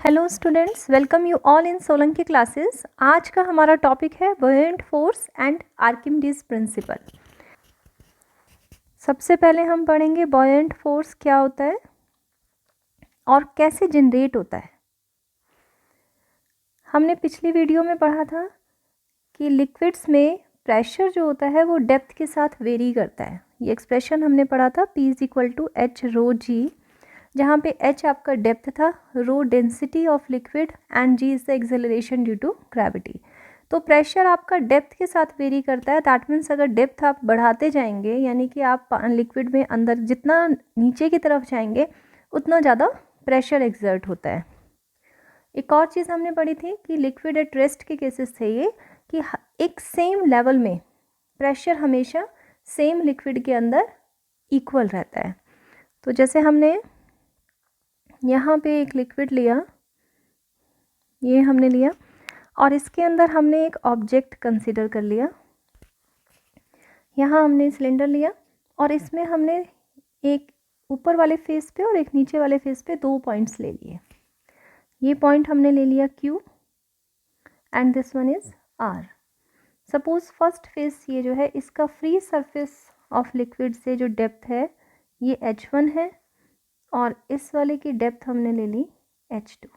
Hello students, welcome you all in Solanki classes. आज का हमारा टॉपिक है बुओयंट फोर्स एंड आर्किमिडीज प्रिंसिपल। सबसे पहले हम पढ़ेंगे बुओयंट फोर्स क्या होता है और कैसे जनरेट होता है। हमने पिछली वीडियो में पढ़ा था कि लिक्विड्स में प्रेशर जो होता है वो डेप्थ के साथ वेरी करता है। ये एक्सप्रेशन हमने पढ़ा था P = H rho G, जहाँ पे H आपका डेप्थ था, rho density of liquid and G is the acceleration due to gravity. तो प्रेशर आपका डेप्थ के साथ वेरी करता है। दैट मीन्स अगर डेप्थ आप बढ़ाते जाएंगे, यानी कि आप लिक्विड में अंदर जितना नीचे की तरफ जाएंगे उतना ज़्यादा प्रेशर एक्सर्ट होता है। एक और चीज़ हमने पढ़ी थी कि लिक्विड एट रेस्ट के केसेस थे ये, कि एक सेम लेवल में प्रेशर हमेशा सेम लिक्विड के अंदर इक्वल रहता है। तो जैसे हमने यहाँ पे एक लिक्विड लिया, ये हमने लिया और इसके अंदर हमने एक ऑब्जेक्ट कंसीडर कर लिया। यहाँ हमने सिलेंडर लिया और इसमें हमने एक ऊपर वाले फेस पे और एक नीचे वाले फेस पे दो पॉइंट्स ले लिए। ये पॉइंट हमने ले लिया Q and this one is R। Suppose first face ये जो है, इसका फ्री सरफेस ऑफ लिक्विड से जो डेप्थ है ये H1 है और इस वाले की डेप्थ हमने ले ली H2।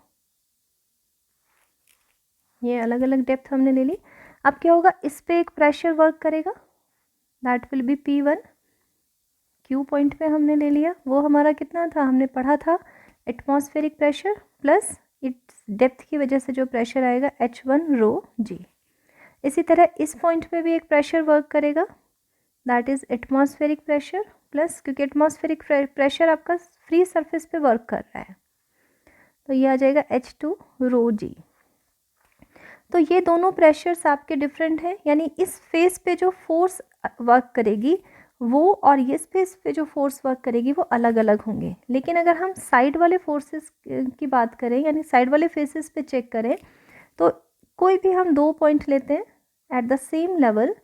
ये अलग अलग डेप्थ हमने ले ली। अब क्या होगा, इस पे एक प्रेशर वर्क करेगा, that will B P1। Q point पे हमने ले लिया, वो हमारा कितना था, हमने पढ़ा था atmospheric pressure plus it's depth की वजह से जो प्रेशर आएगा H1 रो G। इसी तरह इस पॉइंट पे भी एक प्रेशर वर्क करेगा, that is atmospheric pressure plus, क्योंकि एटमॉस्फेरिक प्रेशर आपका फ्री सरफेस पे वर्क कर रहा है, तो ये आ जाएगा H2 रो G। तो ये दोनों प्रेशर्स आपके डिफरेंट हैं, यानी इस फेस पे जो फोर्स वर्क करेगी वो और इस फेस पे जो फोर्स वर्क करेगी वो अलग अलग होंगे। लेकिन अगर हम साइड वाले फोर्सेस की बात करें, यानी साइड वाले फेसेस पे चेक करें, तो कोई भी हम दो पॉइंट लेते हैं एट द सेम लेवल,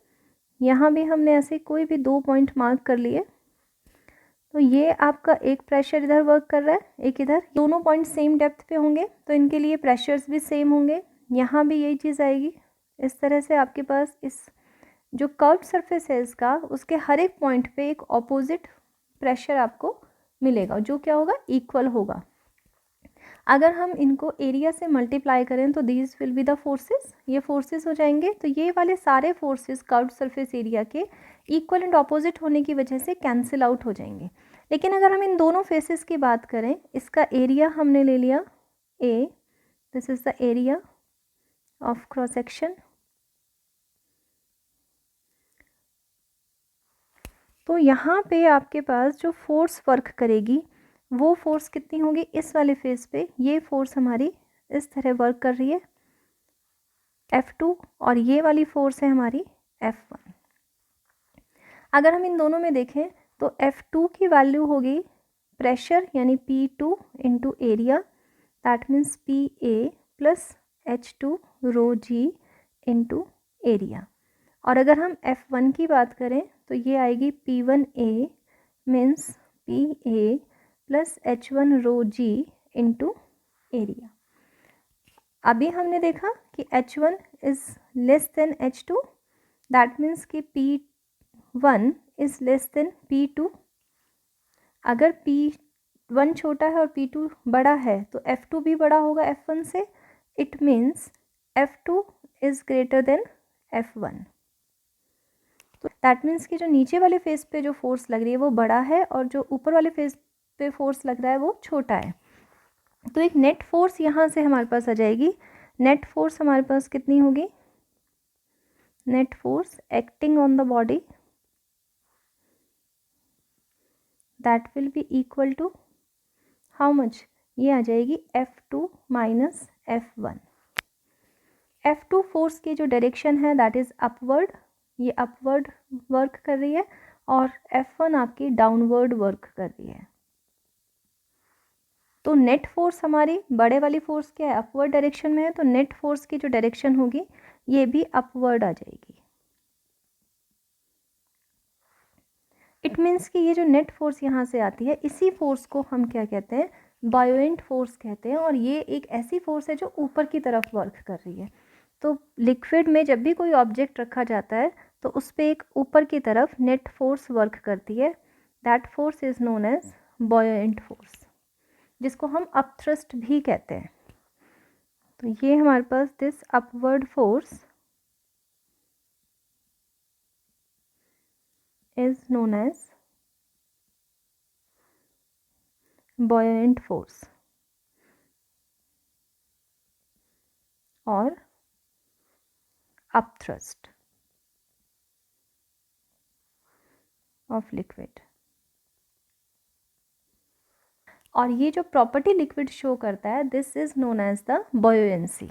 यहाँ भी हमने ऐसे कोई भी दो पॉइंट मार्क कर लिए, तो ये आपका एक प्रेशर इधर वर्क कर रहा है, एक इधर, दोनों पॉइंट सेम डेप्थ पे होंगे तो इनके लिए प्रेशर्स भी सेम होंगे। यहाँ भी यही चीज़ आएगी। इस तरह से आपके पास इस जो कर्व सरफेस है इसका, उसके हर एक पॉइंट पे एक ऑपोजिट प्रेशर आपको मिलेगा, जो क्या होगा, इक्वल होगा। अगर हम इनको एरिया से मल्टीप्लाई करें तो these will be the forces, ये फोर्सेस हो जाएंगे। तो ये वाले सारे फोर्सेस कर्व सरफेस एरिया के इक्वल एंड ऑपोजिट होने की वजह से कैंसिल आउट हो जाएंगे। लेकिन अगर हम इन दोनों फेसेस की बात करें, इसका एरिया हमने ले लिया A, this is the area of cross section. तो यहाँ पे आपके पास जो फोर्स वर्क करेगी वो फोर्स कितनी होगी, इस वाले फेस पे ये फोर्स हमारी इस तरह वर्क कर रही है F2 और ये वाली फोर्स है हमारी F1। अगर हम इन दोनों में देखें तो F2 की वैल्यू होगी प्रेशर यानी P2 into area, that means PA plus H2 rho G into area. और अगर हम F1 की बात करें तो ये आएगी P1A means PA plus H1 रो G इंटू एरिया। अभी हमने देखा कि H1 is less then H2, that means कि P1 is less then P2। अगर P1 छोटा है और P2 बड़ा है तो F2 भी बड़ा होगा F1 से। It means F2 is greater than F1। तो दैट मीन्स कि जो नीचे वाले फेस पे जो फोर्स लग रही है वो बड़ा है और जो ऊपर वाले फेस पे फोर्स लग रहा है वो छोटा है। तो एक नेट फोर्स यहाँ से हमारे पास आ जाएगी। नेट फोर्स हमारे पास कितनी होगी, net force acting on the body, that will be equal to how much, ये आ जाएगी F2 minus F1। F2 force की जो डायरेक्शन है दैट इज़ अपवर्ड, ये अपवर्ड वर्क कर रही है, और F1 आपकी डाउनवर्ड वर्क कर रही है। तो नेट फोर्स हमारी बड़े वाली फोर्स क्या है, अपवर्ड डायरेक्शन में है, तो नेट फोर्स की जो डायरेक्शन होगी ये भी अपवर्ड आ जाएगी। इट मीन्स कि ये जो नेट फोर्स यहाँ से आती है, इसी फोर्स को हम क्या कहते हैं, बायोएंट फोर्स कहते हैं, और ये एक ऐसी फोर्स है जो ऊपर की तरफ वर्क कर रही है। तो लिक्विड में जब भी कोई ऑब्जेक्ट रखा जाता है तो उस पर एक ऊपर की तरफ नेट फोर्स वर्क करती है, that force is known as buoyant force, जिसको हम अपथ्रस्ट भी कहते हैं। तो ये हमारे पास this upward force is known as buoyant force और upthrust of liquid। और ये जो प्रॉपर्टी लिक्विड शो करता है, this is known as the buoyancy।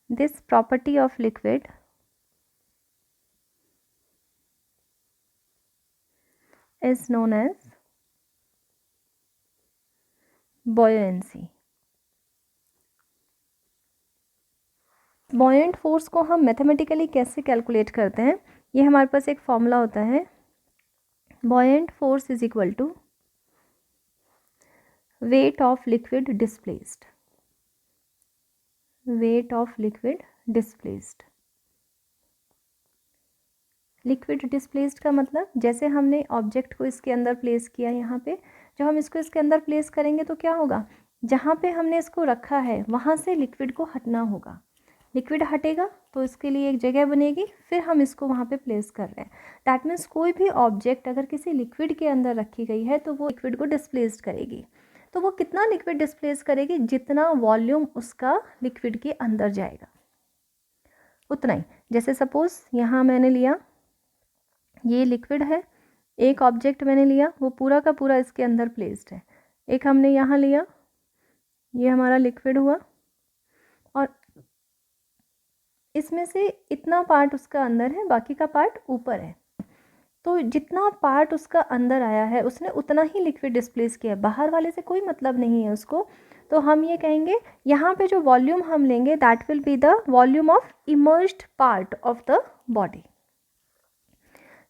This property of liquid is known as buoyancy। buoyant force को हम मैथमेटिकली कैसे calculate करते हैं, ये हमारे पास एक फॉर्मूला होता है, buoyant force is equal to weight of liquid displaced, weight of liquid displaced। Liquid displaced का मतलब, जैसे हमने ऑब्जेक्ट को इसके अंदर प्लेस किया, यहाँ पे जब हम इसको इसके अंदर प्लेस करेंगे तो क्या होगा, जहाँ पे हमने इसको रखा है वहाँ से लिक्विड को हटना होगा। लिक्विड हटेगा तो इसके लिए एक जगह बनेगी, फिर हम इसको वहाँ पे प्लेस कर रहे हैं। दैट मीन्स कोई भी ऑब्जेक्ट अगर किसी लिक्विड के अंदर रखी गई है तो वो लिक्विड को डिस्प्लेस्ड करेगी। तो वो कितना लिक्विड डिस्प्लेस करेगी, जितना वॉल्यूम उसका लिक्विड के अंदर जाएगा उतना ही। जैसे सपोज यहाँ मैंने लिया, ये लिक्विड है, एक ऑब्जेक्ट मैंने लिया, वो पूरा का पूरा इसके अंदर प्लेस्ड है। एक हमने यहाँ लिया, ये हमारा लिक्विड हुआ, और इसमें से इतना पार्ट उसका अंदर है, बाकी का पार्ट ऊपर है। तो जितना पार्ट उसका अंदर आया है उसने उतना ही लिक्विड डिस्प्लेस किया है, बाहर वाले से कोई मतलब नहीं है उसको। तो हम ये कहेंगे यहाँ पे जो वॉल्यूम हम लेंगे that will be the volume of immersed part of the body.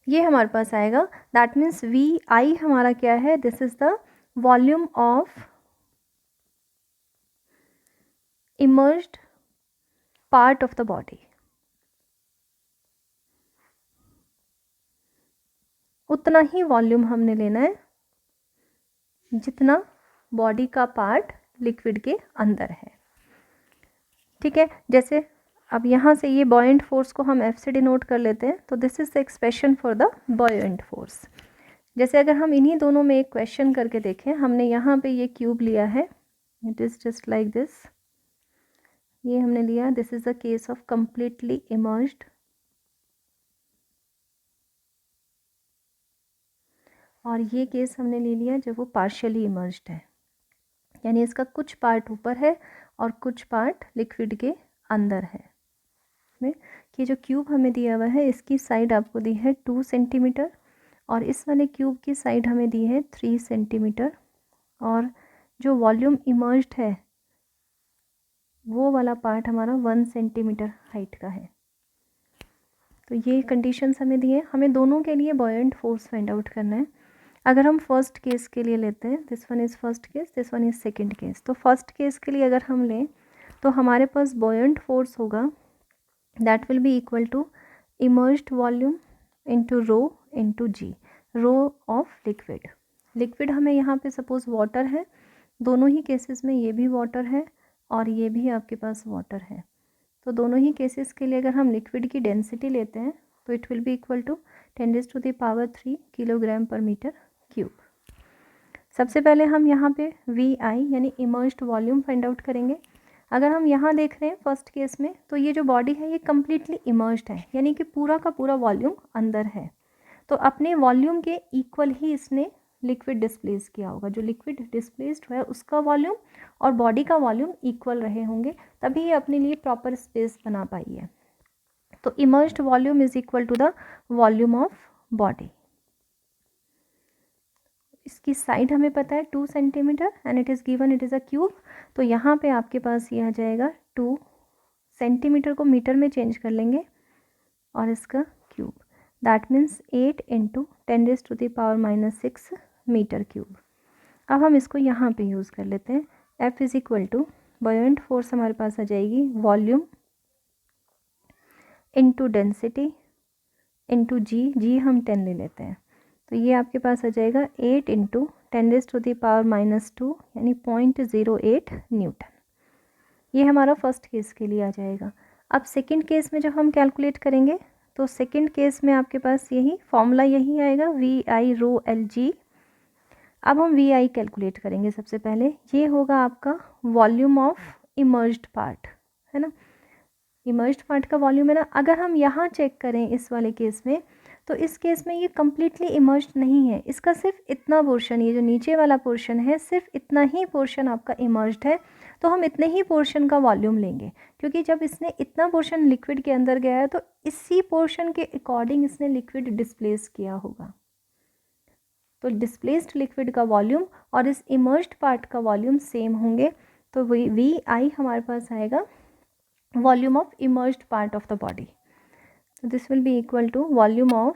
ये हमारे पास आएगा, दैट मीन्स वी आई हमारा क्या है, this is the volume of immersed part of the body. उतना ही वॉल्यूम हमने लेना है जितना बॉडी का पार्ट लिक्विड के अंदर है। ठीक है, जैसे अब यहाँ से ये बॉयंट फोर्स को हम F से डिनोट कर लेते हैं, तो this is the expression for the buoyant force. जैसे अगर हम इन्हीं दोनों में एक क्वेश्चन करके देखें, हमने यहाँ पे ये क्यूब लिया है, it is just like this, ये हमने लिया, this is the case of completely emerged, और ये केस हमने ले लिया जब वो पार्शियली इमर्ज्ड है, यानी इसका कुछ पार्ट ऊपर है और कुछ पार्ट लिक्विड के अंदर है। में कि जो क्यूब हमें दिया हुआ है इसकी साइड आपको दी है 2 सेंटीमीटर, और इस वाले क्यूब की साइड हमें दी है 3 सेंटीमीटर, और जो वॉल्यूम इमर्ज्ड है वो वाला पार्ट हमारा 1 सेंटीमीटर हाइट का है। तो ये कंडीशंस हमें दी है। हमें दोनों के लिए बॉयंट फोर्स फाइंड आउट करना है। अगर हम फर्स्ट केस के लिए लेते हैं, this one is first case, this one is second case, तो फर्स्ट केस के लिए अगर हम लें तो हमारे पास बॉयंट फोर्स होगा that will be equal to immersed volume into rho into g, rho of liquid। Liquid हमें यहाँ पे सपोज वाटर है, दोनों ही केसेस में ये भी वाटर है और ये भी आपके पास वाटर है, तो दोनों ही केसेस के लिए अगर हम लिक्विड की डेंसिटी लेते हैं तो it will be equal to 10⁻³ kilogram per metre cube. सबसे पहले हम यहाँ पे वी आई यानी इमर्ज्ड वॉल्यूम फाइंड आउट करेंगे। अगर हम यहाँ देख रहे हैं फर्स्ट केस में, तो ये जो बॉडी है ये कम्प्लीटली इमर्ज्ड है, यानी कि पूरा का पूरा वॉल्यूम अंदर है। तो अपने वॉल्यूम के इक्वल ही इसने लिक्विड डिस्प्लेस किया होगा, जो लिक्विड डिस्प्लेस्ड है उसका वॉल्यूम और बॉडी का वॉल्यूम इक्वल रहे होंगे, तभी ये अपने लिए प्रॉपर स्पेस बना पाई है। तो immersed volume is equal to the volume of body. इसकी साइड हमें पता है 2 centimetre and it is given, it is a cube, तो यहाँ पे आपके पास ये आ जाएगा 2 सेंटीमीटर को मीटर में चेंज कर लेंगे और इसका cube, that means 8 × 10⁻⁻⁶ metre cube. अब हम इसको यहाँ पे यूज़ कर लेते हैं। F is equal to buoyant force हमारे पास आ जाएगी volume into density into G हम 10 ले लेते हैं, तो ये आपके पास आ जाएगा 8 इंटू 10⁻⁻2 यानी 0.08 न्यूटन। ये हमारा फर्स्ट केस के लिए आ जाएगा। अब सेकंड केस में जब हम कैलकुलेट करेंगे तो सेकंड केस में आपके पास यही फॉर्मूला यही आएगा VI/ρ/L/G। अब हम VI कैलकुलेट करेंगे। सबसे पहले ये होगा आपका वॉल्यूम ऑफ इमर्ज्ड पार्ट, है ना। इमर्ज्ड पार्ट का वॉल्यूम है ना। अगर हम यहाँ चेक करें इस वाले केस में, तो इस केस में ये कम्प्लीटली इमर्ज्ड नहीं है, इसका सिर्फ इतना पोर्शन, ये जो नीचे वाला पोर्शन है सिर्फ इतना ही पोर्शन आपका इमर्ज्ड है। तो हम इतने ही पोर्शन का वॉल्यूम लेंगे, क्योंकि जब इसने इतना पोर्शन लिक्विड के अंदर गया है तो इसी पोर्शन के अकॉर्डिंग इसने लिक्विड डिस्प्लेस किया होगा। तो डिस्प्लेस्ड लिक्विड का वॉल्यूम और इस इमर्ज्ड पार्ट का वॉल्यूम सेम होंगे। तो VI हमारे पास आएगा volume of immersed part of the body. So this will be equal to volume of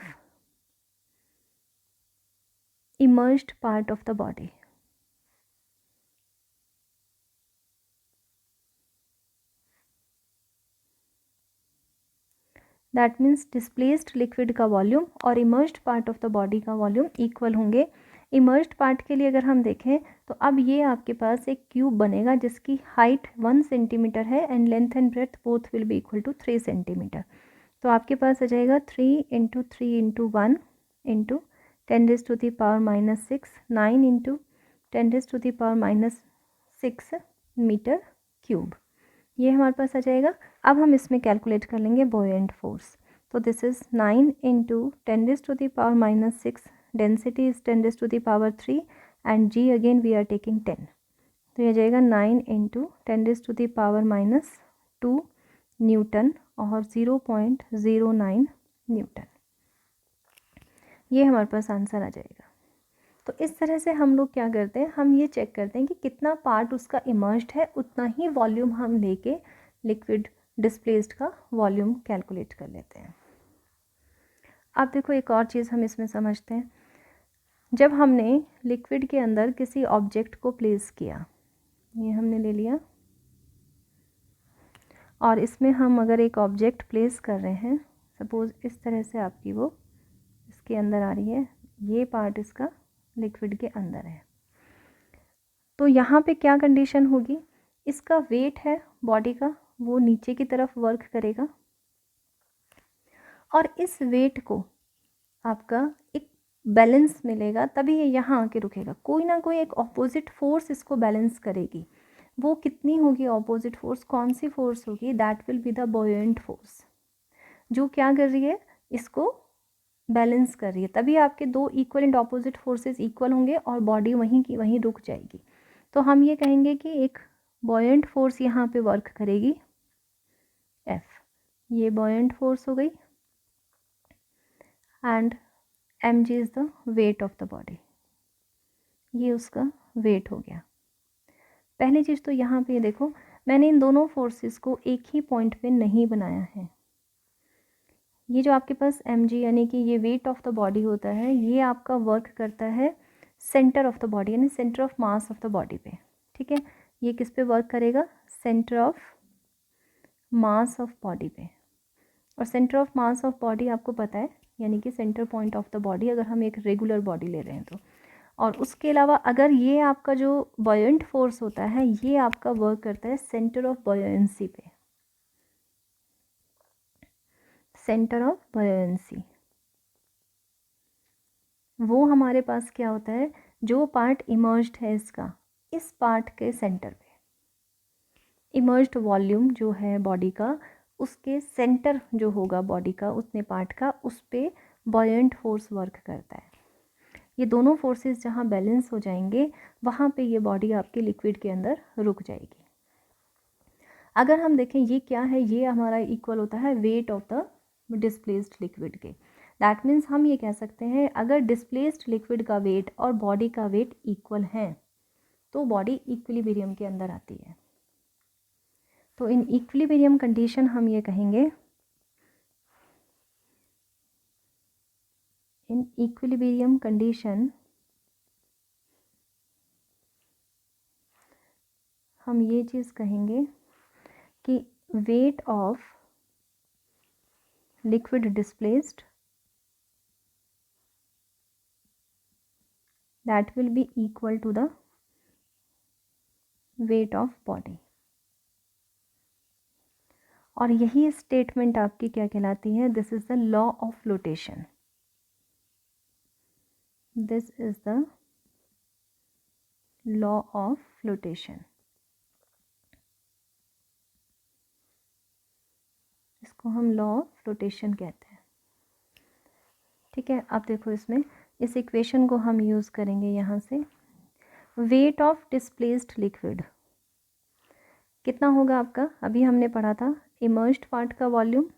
immersed part of the body. That means displaced liquid का वॉल्यूम और immersed part of the body का volume equal होंगे। immersed part के लिए अगर हम देखें तो अब ये आपके पास एक क्यूब बनेगा जिसकी हाइट 1 सेंटीमीटर है and length and breadth both will be equal to 3 centimetre. तो आपके पास आ जाएगा 3 into 3 into 1 into 10⁻⁻6 9 into 10⁻⁻6 metre cube, ये हमारे पास आ जाएगा। अब हम इसमें कैलकुलेट कर लेंगे बॉयंट फोर्स। तो this is 9 into 10⁻⁻6, density is 10⁻³ and G again we are taking 10। तो ये जाएगा 9 इंटू 10⁻⁻2 न्यूटन और 0.09 न्यूटन, ये हमारे पास आंसर आ जाएगा। तो इस तरह से हम लोग क्या करते हैं, हम ये चेक करते हैं कि कितना पार्ट उसका इमर्ज्ड है, उतना ही वॉल्यूम हम लेके लिक्विड डिस्प्लेस्ड का वॉल्यूम कैलकुलेट कर लेते हैं। अब देखो एक और चीज़ हम इसमें समझते हैं। जब हमने लिक्विड के अंदर किसी ऑब्जेक्ट को प्लेस किया, ये हमने ले लिया, और इसमें हम अगर एक ऑब्जेक्ट प्लेस कर रहे हैं, सपोज़ इस तरह से आपकी वो इसके अंदर आ रही है, ये पार्ट इसका लिक्विड के अंदर है, तो यहाँ पे क्या कंडीशन होगी, इसका वेट है बॉडी का वो नीचे की तरफ वर्क करेगा और इस वेट को आपका एक बैलेंस मिलेगा, तभी ये यहाँ आके रुकेगा। कोई ना कोई एक ऑपोजिट फोर्स इसको बैलेंस करेगी। वो कितनी होगी ऑपोजिट फोर्स, कौन सी फोर्स होगी, that will be the buoyant force, जो क्या कर रही है, इसको बैलेंस कर रही है। तभी आपके दो equal and opposite forces equal होंगे और बॉडी वहीं की वहीं रुक जाएगी। तो हम ये कहेंगे कि एक बॉयंट फोर्स यहाँ पे वर्क करेगी F, ये बॉयंट फोर्स हो गई, and mg is the weight of the body, ये उसका वेट हो गया। पहली चीज़ तो यहाँ पे देखो, मैंने इन दोनों फोर्सेस को एक ही पॉइंट पे नहीं बनाया है। ये जो आपके पास mg यानी कि ये वेट ऑफ द बॉडी होता है, ये आपका वर्क करता है सेंटर ऑफ द बॉडी यानी centre of mass of the body पे, ठीक है। ये किस पे वर्क करेगा, centre of mass of body पे। और centre of mass of body आपको पता है, यानी कि centre point of the body अगर हम एक रेगुलर बॉडी ले रहे हैं तो। और उसके अलावा अगर ये आपका जो बॉयंट फोर्स होता है, ये आपका वर्क करता है सेंटर ऑफ बॉयंसी पे, सेंटर ऑफ बॉयंसी। वो हमारे पास क्या होता है, जो पार्ट इमर्ज्ड है इसका, इस पार्ट के सेंटर पे, इमर्ज्ड वॉल्यूम जो है बॉडी का, उसके सेंटर जो होगा बॉडी का उतने पार्ट का, उस पे बॉयंट फोर्स वर्क करता है। ये दोनों फोर्सेस जहाँ बैलेंस हो जाएंगे, वहाँ पे ये बॉडी आपके लिक्विड के अंदर रुक जाएगी। अगर हम देखें ये क्या है, ये हमारा इक्वल होता है wait of the displaced liquid के। दैट मीन्स हम ये कह सकते हैं, अगर डिस्प्लेस्ड लिक्विड का वेट और बॉडी का वेट इक्वल है तो बॉडी इक्विलिब्रियम के अंदर आती है। तो इन इक्विलिब्रियम कंडीशन हम ये कहेंगे, इन इक्विलिब्रियम कंडीशन हम ये चीज़ कहेंगे कि wait of liquid displaced that will be equal to the weight of body। और यही स्टेटमेंट आपकी क्या कहलाती है? This is the law of flotation. This is the law of flotation. इसको हम लॉ ऑफ फ्लोटेशन कहते हैं। ठीक है, अब देखो इसमें इस इक्वेशन को हम यूज़ करेंगे यहाँ से। वेट ऑफ डिस्प्लेस्ड लिक्विड कितना होगा आपका? अभी हमने पढ़ा था इमर्स्ड पार्ट का volume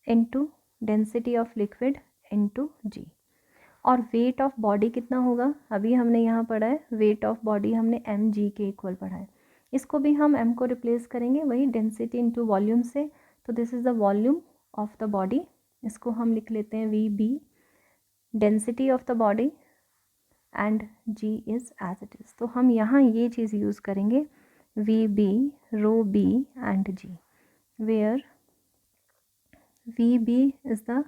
into density of liquid into g. और वेट ऑफ बॉडी कितना होगा? अभी हमने यहाँ पढ़ा है वेट ऑफ बॉडी हमने एम जी के इक्वल पढ़ा है। इसको भी हम एम को रिप्लेस करेंगे वही डेंसिटी इनटू वॉल्यूम से। तो this is the volume of the body. इसको हम लिख लेते हैं V B, density of the body, and G is as it is. तो हम यहाँ ये चीज़ यूज़ करेंगे V B rho B and G, where V B is the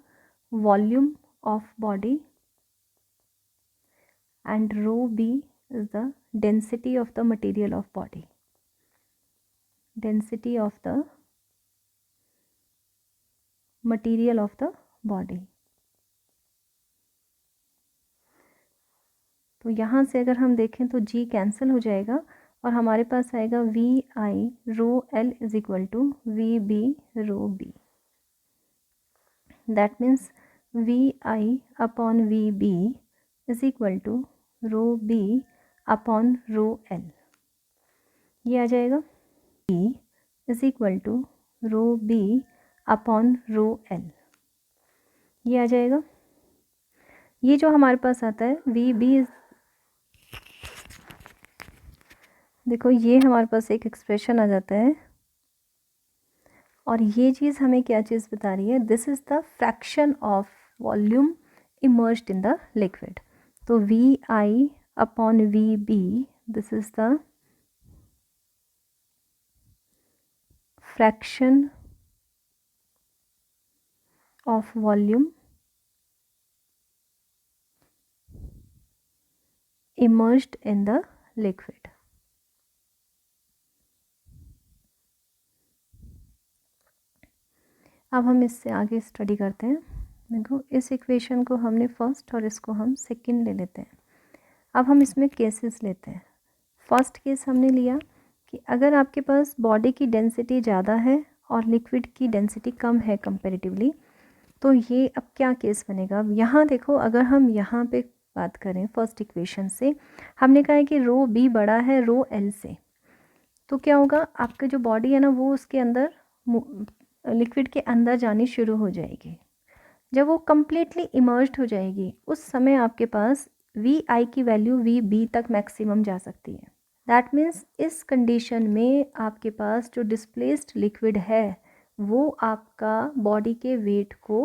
volume of body and rho b is the density of the material of body, density of the material of the body। तो यहाँ से अगर हम देखें तो g cancel हो जाएगा और हमारे पास आएगा V I rho L is equal to V B rho B. That means V I upon V B is equal to rho B upon rho L. ये आ जाएगा B is equal to rho B upon rho L. ये आ जाएगा। ये जो हमारे पास आता है वी बी, देखो ये हमारे पास एक एक्सप्रेशन आ जाता है और ये चीज़ हमें क्या चीज़ बता रही है? This is the fraction of volume immersed in the liquid. तो V I upon V B, this is the fraction of volume immersed in the liquid। अब हम इससे आगे स्टडी करते हैं। देखो इस इक्वेशन को हमने फर्स्ट और इसको हम सेकंड ले लेते हैं। अब हम इसमें केसेस लेते हैं। फर्स्ट केस हमने लिया कि अगर आपके पास बॉडी की डेंसिटी ज़्यादा है और लिक्विड की डेंसिटी कम है कंपैरेटिवली, तो ये अब क्या केस बनेगा? अब यहाँ देखो, अगर हम यहाँ पे बात करें फर्स्ट इक्वेशन से, हमने कहा है कि रो बी बड़ा है रो एल से, तो क्या होगा? आपका जो बॉडी है ना वो उसके अंदर लिक्विड के अंदर जानी शुरू हो जाएगी। जब वो कम्प्लीटली इमर्ज्ड हो जाएगी उस समय आपके पास वी आई की वैल्यू वी बी तक मैक्सिमम जा सकती है। दैट मीन्स इस कंडीशन में आपके पास जो डिस्प्लेस्ड लिक्विड है वो आपका बॉडी के वेट को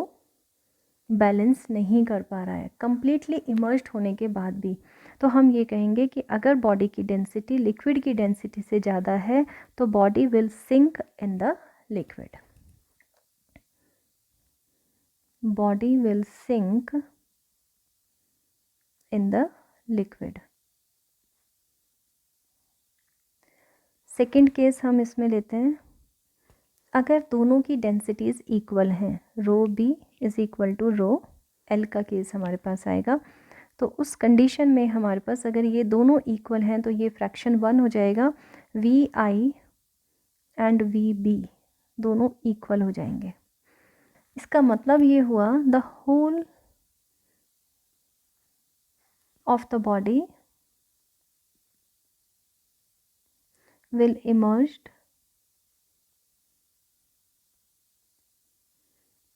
बैलेंस नहीं कर पा रहा है कम्प्लीटली इमर्ज्ड होने के बाद भी। तो हम ये कहेंगे कि अगर बॉडी की डेंसिटी लिक्विड की डेंसिटी से ज़्यादा है तो body will sink in the liquid, body will sink in the liquid. Second case हम इसमें लेते हैं, अगर दोनों की डेंसिटीज़ इक्वल हैं, rho B is equal to rho L का केस हमारे पास आएगा। तो उस कंडीशन में हमारे पास अगर ये दोनों इक्वल हैं तो ये फ्रैक्शन 1 हो जाएगा, V I and V B दोनों इक्वल हो जाएंगे। इसका मतलब ये हुआ the whole of the body will immersed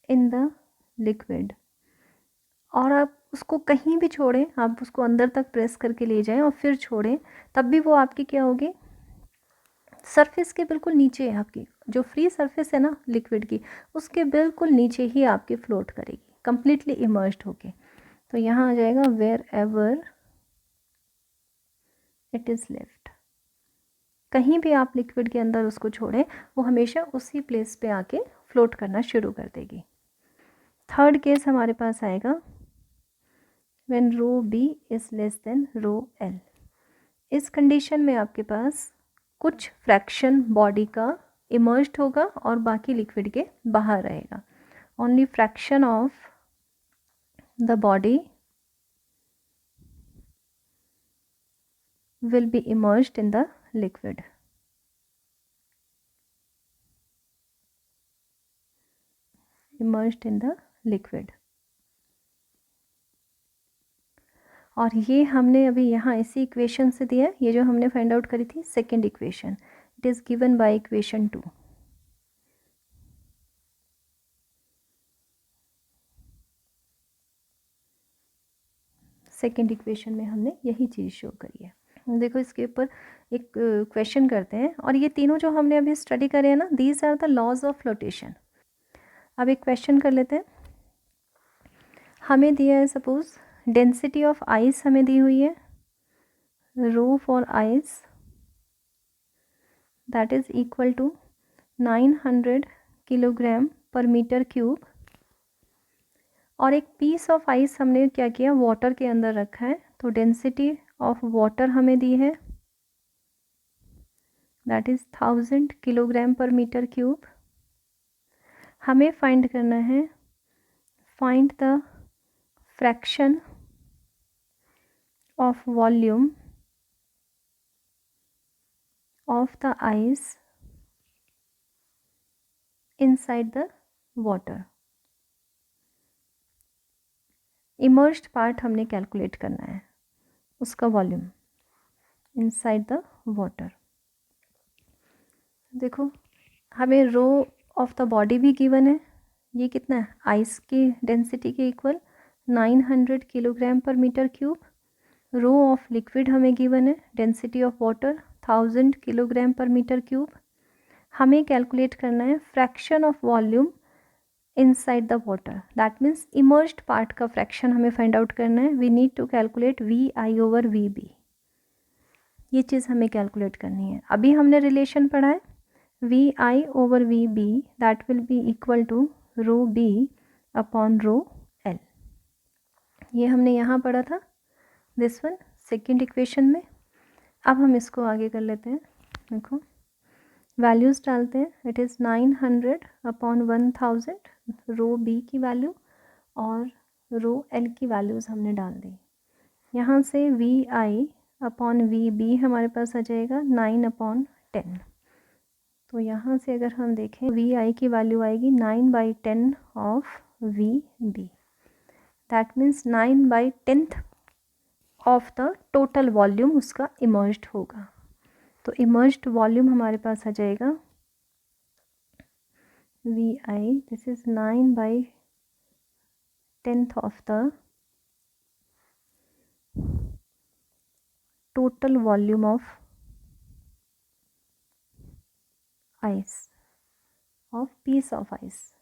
in the liquid. और आप उसको कहीं भी छोड़ें, आप उसको अंदर तक प्रेस करके ले जाएं और फिर छोड़ें, तब भी वो आपकी क्या होगी? सरफेस के बिल्कुल नीचे है, आपकी जो फ्री सरफेस है ना लिक्विड की उसके बिल्कुल नीचे ही आपकी फ्लोट करेगी कंप्लीटली इमर्ज्ड होके। तो यहाँ आ जाएगा wherever it is left, कहीं भी आप लिक्विड के अंदर उसको छोड़ें वो हमेशा उसी प्लेस पे आके फ्लोट करना शुरू कर देगी। थर्ड केस हमारे पास आएगा when rho B is less than rho L. इस कंडीशन में आपके पास कुछ फ्रैक्शन बॉडी का इमर्ज्ड होगा और बाकी लिक्विड के बाहर रहेगा। Only fraction of the body will be immersed in the liquid. Immersed in the liquid. और ये हमने अभी यहाँ इसी इक्वेशन से दिया, ये जो हमने फाइंड आउट करी थी second equation, it is given by equation 2। Second equation में हमने यही चीज़ शो करी है। देखो इसके ऊपर एक क्वेश्चन करते हैं, और ये तीनों जो हमने अभी स्टडी करे हैं ना, these are the laws of flotation. अब एक क्वेश्चन कर लेते हैं। हमें दिया है सपोज डेंसिटी ऑफ आइस हमें दी हुई है, rho for ice that is equal to 900 kilogram per metre cube, और एक पीस ऑफ आइस हमने क्या किया, वाटर के अंदर रखा है, तो डेंसिटी ऑफ वाटर हमें दी है that is 1000 kilogram per metre cube. हमें फाइंड करना है, find the fraction of volume of the ice inside the water. Immersed part हमने कैलकुलेट करना है, उसका वॉल्यूम इनसाइड द वाटर। देखो हमें रो ऑफ द बॉडी भी गिवन है, ये कितना है, आइस की डेंसिटी के equal 900 kilogram per metre cube. Rho of liquid हमें गिवन है, density of water 1000 kilogram per metre cube. हमें कैलकुलेट करना है fraction of volume inside the water, that means immersed part का फ्रैक्शन हमें फाइंड आउट करना है। We need to calculate V I over V B, ये चीज़ हमें कैलकुलेट करनी है। अभी हमने रिलेशन पढ़ा है V I over V B that will be equal to rho B upon rho L, ये हमने यहाँ पढ़ा था, दिस वन सेकेंड इक्वेशन में। अब हम इसको आगे कर लेते हैं। देखो वैल्यूज़ डालते हैं, it is 900 upon 1000 rho B की वैल्यू और रो एल की वैल्यूज़ हमने डाल दी। यहाँ से V I upon V B हमारे पास आ जाएगा 9/10। तो यहाँ से अगर हम देखें वी आई की वैल्यू आएगी 9/10 of V B, that means 9/10 of the total volume उसका इमर्ज्ड होगा। तो इमर्ज्ड वॉल्यूम हमारे पास आ जाएगा V I, this is 9/10 of the total volume of ice, of piece of ice.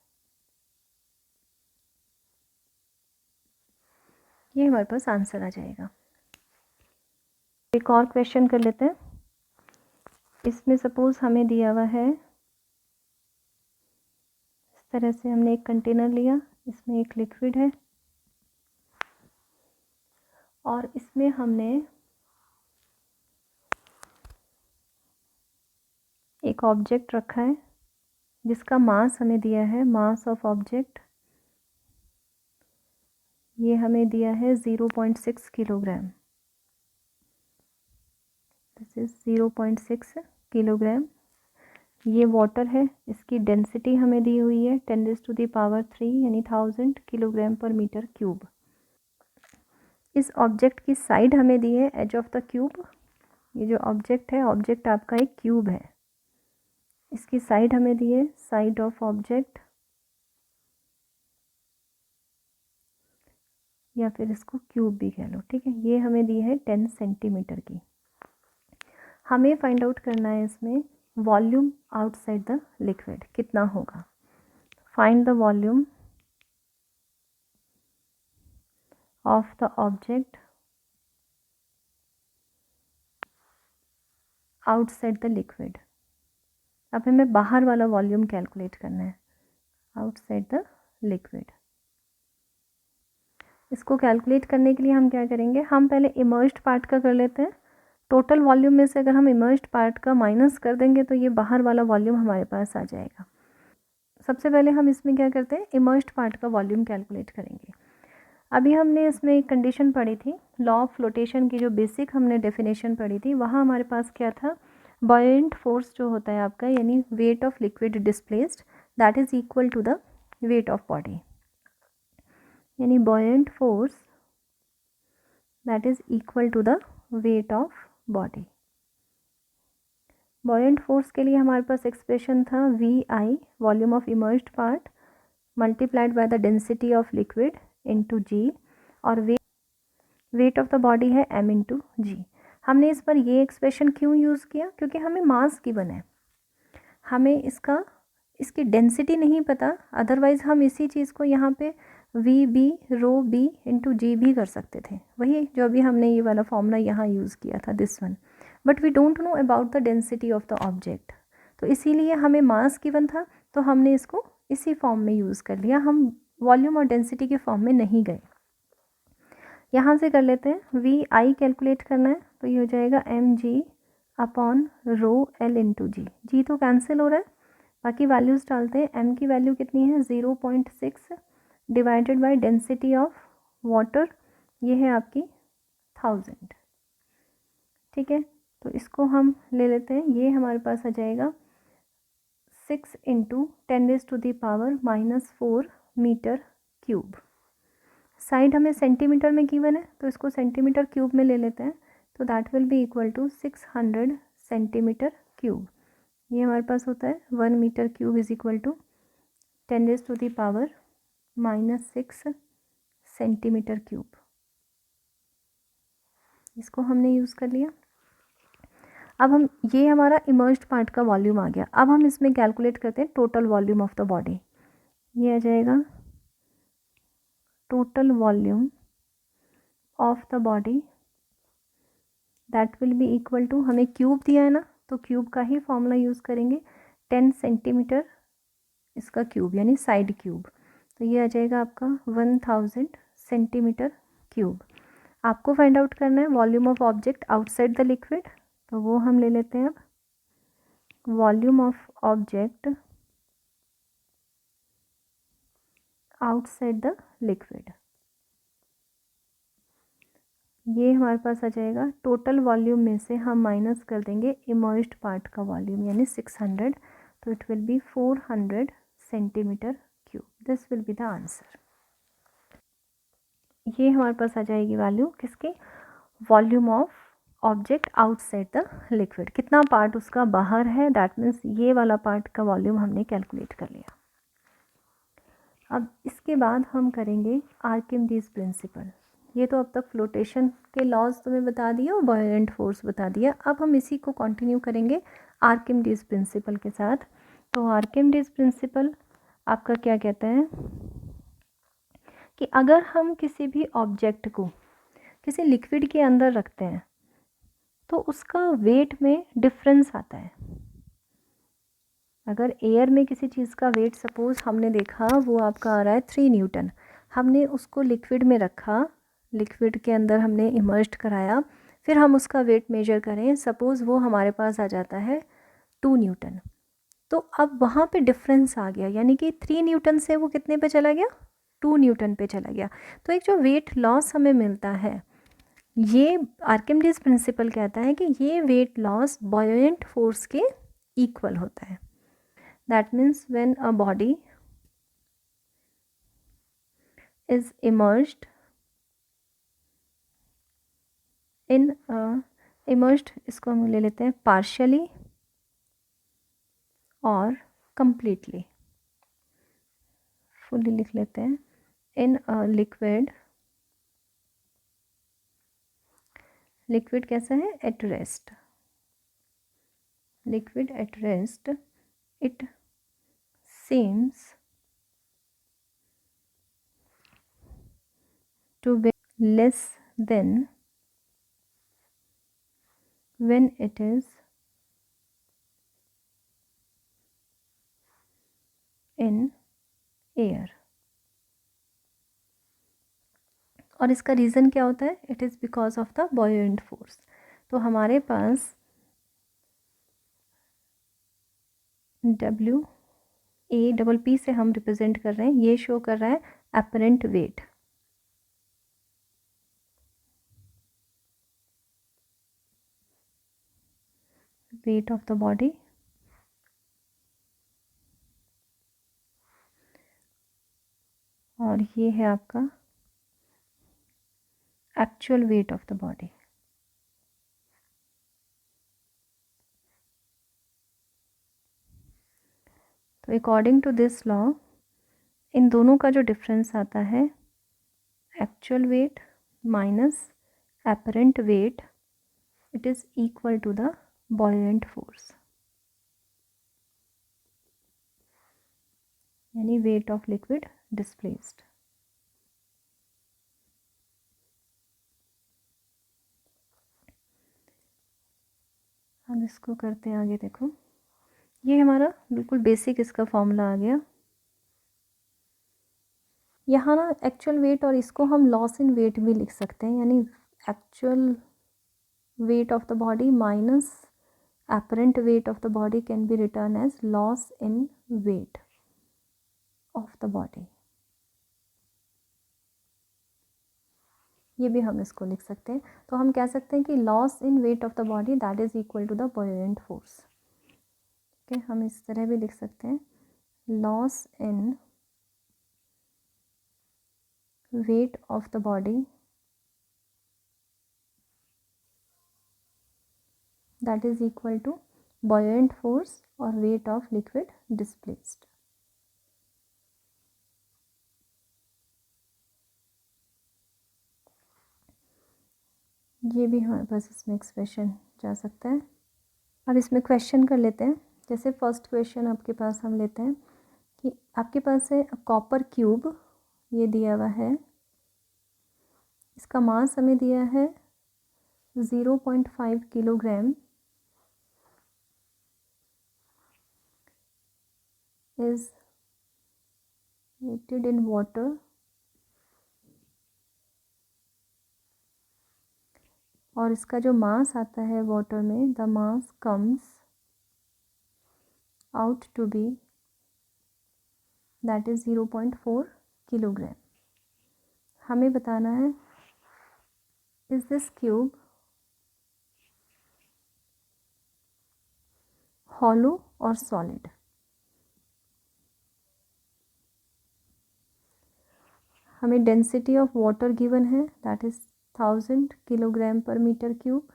ये हमारे पास आंसर आ जाएगा। एक और क्वेश्चन कर लेते हैं। इसमें सपोज हमें दिया हुआ है, इस तरह से हमने एक कंटेनर लिया, इसमें एक लिक्विड है और इसमें हमने एक ऑब्जेक्ट रखा है जिसका मास हमें दिया है, मास ऑफ ऑब्जेक्ट ये हमें दिया है 0.6 किलोग्राम, दिस इज 0.6 किलोग्राम। ये वाटर है, इसकी डेंसिटी हमें दी हुई है 10⁻³ यानी 1000 किलोग्राम पर मीटर क्यूब। इस ऑब्जेक्ट की साइड हमें दी है एज ऑफ द क्यूब। ये जो ऑब्जेक्ट है, ऑब्जेक्ट आपका एक क्यूब है, इसकी साइड हमें दी है साइड ऑफ ऑब्जेक्ट, या फिर इसको क्यूब भी कह लो, ठीक है। ये हमें दी है 10 सेंटीमीटर की। हमें फाइंड आउट करना है इसमें वॉल्यूम आउटसाइड द लिक्विड कितना होगा। Find the volume of the object outside the liquid. अब हमें बाहर वाला वॉल्यूम कैलकुलेट करना है, आउटसाइड द लिक्विड। इसको कैलकुलेट करने के लिए हम क्या करेंगे, हम पहले इमर्ज्ड पार्ट का कर लेते हैं। टोटल वॉल्यूम में से अगर हम इमर्ज्ड पार्ट का माइनस कर देंगे तो ये बाहर वाला वॉल्यूम हमारे पास आ जाएगा। सबसे पहले हम इसमें क्या करते हैं, इमर्ज्ड पार्ट का वॉल्यूम कैलकुलेट करेंगे। अभी हमने इसमें एक कंडीशन पढ़ी थी, लॉ ऑफ फ्लोटेशन की जो बेसिक हमने डेफिनेशन पढ़ी थी, वहाँ हमारे पास क्या था, बॉयेंट फोर्स जो होता है आपका, यानी weight of liquid displaced, that is equal to the weight of body, यानी buoyant force that is equal to the weight of body. Buoyant force के लिए हमारे पास एक्सप्रेशन था V I, volume of immersed part, multiplied by the density of liquid into g, और weight of the body है m into g. हमने इस पर ये एक्सप्रेशन क्यों यूज़ किया, क्योंकि हमें मास गिवन है, हमें इसकी डेंसिटी नहीं पता, अदरवाइज़ हम इसी चीज़ को यहाँ पे V B rho B into g भी कर सकते थे, वही जो अभी हमने ये वाला फॉर्मूला यहाँ यूज़ किया था, this one. But we don't know about the density of the object, तो इसीलिए हमें मास गिवन था, तो हमने इसको इसी फॉर्म में यूज़ कर लिया, हम वॉल्यूम और डेंसिटी के फॉर्म में नहीं गए। यहाँ से कर लेते हैं, वी आई कैलकुलेट करना है, तो ये हो जाएगा m g upon rho L into g. G तो कैंसिल हो रहा है, बाकी वैल्यूज़ डालते हैं। एम की वैल्यू कितनी है 0.6 divided by density of water, ये है आपकी 1000। ठीक है, तो इसको हम ले लेते हैं, ये हमारे पास आ जाएगा 6 इंटू 10⁻⁻⁴ मीटर क्यूब। साइड हमें सेंटीमीटर में गिवन है, तो इसको सेंटीमीटर क्यूब में ले लेते हैं, तो that will be equal to 600 centimetre cube. ये हमारे पास होता है 1 metre cube is equal to 10⁻⁻6 centimetre cube. इसको हमने यूज़ कर लिया। अब हम, ये हमारा इमर्ज्ड पार्ट का वॉल्यूम आ गया। अब हम इसमें कैलकुलेट करते हैं total volume of the body. ये आ जाएगा total volume of the body, that will be equal to, हमें क्यूब दिया है ना, तो क्यूब का ही फॉर्मूला यूज़ करेंगे, 10 सेंटीमीटर इसका क्यूब यानी साइड क्यूब, तो ये आ जाएगा आपका 1000 सेंटीमीटर क्यूब। आपको फाइंड आउट करना है volume of object outside the liquid, तो वो हम ले लेते हैं। अब volume of object outside the liquid, ये हमारे पास आ जाएगा, टोटल वॉल्यूम में से हम माइनस कर देंगे इमर्ज्ड पार्ट का वॉल्यूम यानी 600, तो it will B 400 centimetre cube. This will be the answer. ये हमारे पास आ जाएगी वैल्यू किसकी, volume of object outside the liquid, कितना पार्ट उसका बाहर है, दैट मीन्स ये वाला पार्ट का वॉल्यूम हमने कैलकुलेट कर लिया। अब इसके बाद हम करेंगे आर्किमिडीज प्रिंसिपल। ये तो अब तक फ्लोटेशन के लॉज तुम्हें बता दिया और बॉयलेंट फोर्स बता दिया, अब हम इसी को कंटिन्यू करेंगे आर्किमिडीज प्रिंसिपल के साथ। तो आर्किमिडीज प्रिंसिपल आपका क्या कहता है कि अगर हम किसी भी ऑब्जेक्ट को किसी लिक्विड के अंदर रखते हैं तो उसका वेट में डिफरेंस आता है। अगर एयर में किसी चीज़ का वेट सपोज़ हमने देखा वो आपका आ रहा है 3 न्यूटन, हमने उसको लिक्विड में रखा, लिक्विड के अंदर हमने इमर्ज्ड कराया, फिर हम उसका वेट मेजर करें, सपोज़ वो हमारे पास आ जाता है 2 न्यूटन, तो अब वहाँ पे डिफरेंस आ गया, यानी कि 3 न्यूटन से वो कितने पे चला गया, 2 न्यूटन पे चला गया। तो एक जो वेट लॉस हमें मिलता है, ये आर्किमिडीज प्रिंसिपल कहता है कि ये वेट लॉस बॉयेंट फोर्स के इक्वल होता है। That means when a body is immersed in immersed, इसको हम ले लेते हैं partially और completely, fully लिख लेते हैं, in a liquid, liquid कैसा है, at rest, liquid at rest, it seems to be less than when it is in air. और इसका रीज़न क्या होता है? It is because of the buoyant force. तो हमारे पास डब्ल्यू ए डबल पी से हम रिप्रेजेंट कर रहे हैं, ये शो कर रहा है apparent weight. Weight of the body और ये है आपका actual weight of the body. तो अकॉर्डिंग टू दिस लॉ इन दोनों का जो डिफरेंस आता है actual weight minus apparent weight, it is equal to the buoyant force, यानी वेट ऑफ लिक्विड डिस्प्लेस्ड। हम इसको करते हैं आगे। देखो ये हमारा बिल्कुल बेसिक इसका फॉर्मूला आ गया। यहाँ ना एक्चुअल वेट और इसको हम लॉस इन वेट भी लिख सकते हैं, यानी actual weight of the body minus apparent weight of the body can be written as loss in weight of the body। ये भी हम इसको लिख सकते हैं। तो हम कह सकते हैं कि loss in weight of the body that is equal to the buoyant force. Okay, हम इस तरह भी लिख सकते हैं loss in weight of the body that is equal to buoyant force और वेट ऑफ लिक्विड डिस्प्लेस्ड। ये भी हमारे पास इसमें एक्सप्रेशन जा सकता है। अब इसमें क्वेश्चन कर लेते हैं। जैसे फर्स्ट क्वेश्चन आपके पास हम लेते हैं कि आपके पास है कॉपर क्यूब, ये दिया हुआ है, इसका मास हमें दिया है 0.5 kilogram, is weighted in water और इसका जो मास आता है वाटर में, the mass comes out to be that is 0.4 kilogram. हमें बताना है इज दिस क्यूब हॉलो और सॉलिड। हमें डेंसिटी ऑफ वाटर गिवन है that is 1000 kilogram per metre cube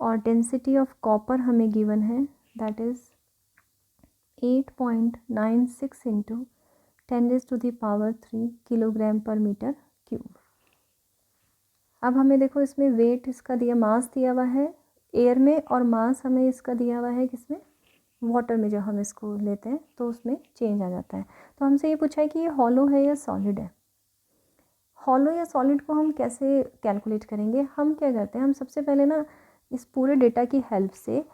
और डेंसिटी ऑफ कॉपर हमें गिवन है that is 8.96 into 10⁻³ kilogram per metre cube. अब हमें देखो इसमें वेट इसका दिया, मास दिया हुआ है एयर में और मास हमें इसका दिया हुआ है किसमें, वाटर में। जब हम इसको लेते हैं तो उसमें चेंज आ जाता है। तो हमसे ये पूछा है कि ये हॉलो है या सॉलिड है। हॉलो या सॉलिड को हम कैसे कैलकुलेट करेंगे? हम क्या करते हैं, हम सबसे पहले ना इस पूरे डेटा की हेल्प से